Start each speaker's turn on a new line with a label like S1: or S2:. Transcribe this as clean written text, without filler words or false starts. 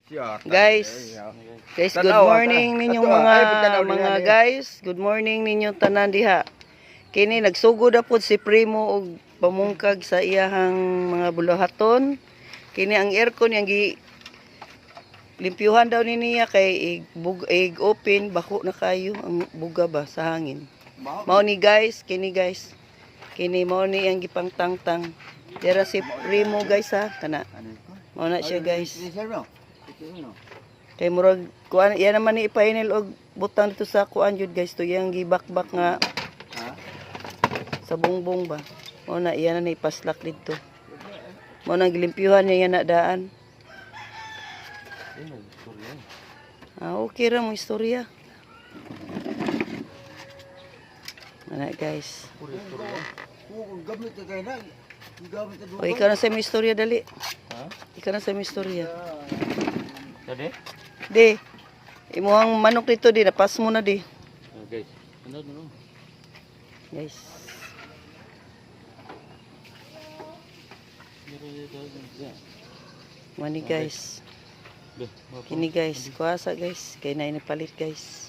S1: Guys, good morning ninyo mga guys. Good morning ninyo tanan diha. Kini nagsugod na pud si Primo og pamungkag sa iyahang mga bulahaton. Kini ang aircon yang gi limpyuhan daw ni niya kay open bako na kayo ang buga ba sa hangin. Mao ni guys, kini guys. Kini mao ni ang gipangtangtang. Dira si Primo guys ha kana. Mao na siya guys. Kay murag kuan iya naman ni ipainil og butang dito sa kuan jud guys to yang gibakbak nga sa bongbong ba. Mao na iya na ni paslak dito. Mao na gilimpyuhan niya na daan. Okay ra mo istorya. Ana guys. O ikaw na sa istorya dali. Ha? Ikaw na sa istorya.
S2: Tadi?
S1: Di. Imuhang manok dito di, napas mo na di.
S2: Guys, ano dulu?
S1: Guys. Mani guys. Kini guys, kuasa guys, kay na ini palit guys.